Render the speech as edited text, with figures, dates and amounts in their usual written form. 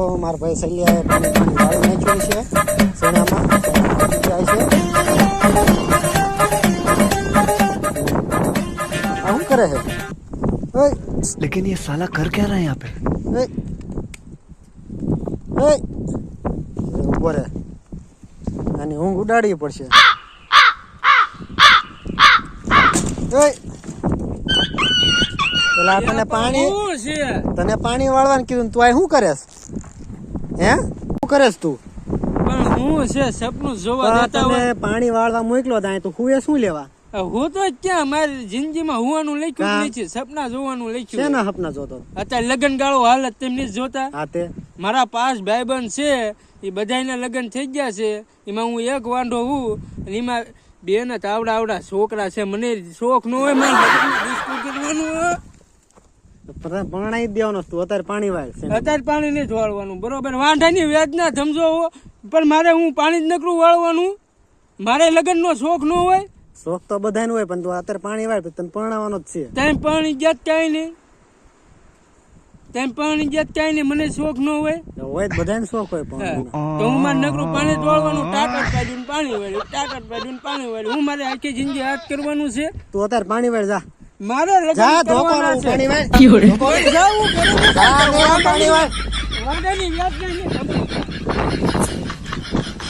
મારા ભાઈ સલિયાએ પાણી વાળી નાખ્યું છે શેણામાં જાય છે આ શું કરે છે ઓય लेकिन ये साला कर क्या रहा है यहाँ पे ઓય ઓય ઉભો રે આની ઊંઘ ઉડાડવી પડશે ઓય પેલા તને પાણી વાળવાનું કીધું તું આ શું કરેસ હે શું કરેસ તું પણ હું છે સપનું જોવા દેતા તને હોય પાણી વાળવા મોકલો ત્યાં તો હુએ શું લેવા હું તો ક્યાં મારી જિંદગીમાં હોવાનું લખ્યું જ નથી સપના જોવાનું લખ્યું શેના સપના જોતો અત્યારે લગન ગાળો હાલત તેમની જ જોતા હા તે મારા 5 ભાઈબંધ છે એ બધાયના લગન થઈ ગયા છે એમાં હું એક વાંઢો હું અને એમાં બે ને આવડા છોકરા છે મને શોખ ન હોય મારે પરણાઈ જ દેવાનો તું અત્યારે પાણી વાળ અત્યારે પાણી નહીં વાળવાનું બરોબર વાંઢાની વેદના સમજો પણ મારે હું પાણી જ નકરું વાળવાનું મારે લગન નો શોખ ન હોય શોખ તો બધાને હોય પણ તું અત્યારે પાણી વાળ તને પરણાવવાનો જ છે તેમ પાણી ગયા ક્યાંય નહીં તેમ પાણી ગયા ક્યાંય નહીં મને શોખ ન હોય હોય જ બધાને શોખ હોય પણ તો હું મારે નકરું પાણી જ વાળવાનું ટાટર પાડ્યું પાણી વાળ્યું ટાટર પાડ્યું પાણી વાળ્યું હું મારે આખી જિંદગી હાથ કરવાનું છે તું અત્યારે પાણી વાળ જા મારે જા લગન કરવાના છે પાણી વાળ જાવું જા પાણી વાળ વાંઢાની વ્યાજ નહીં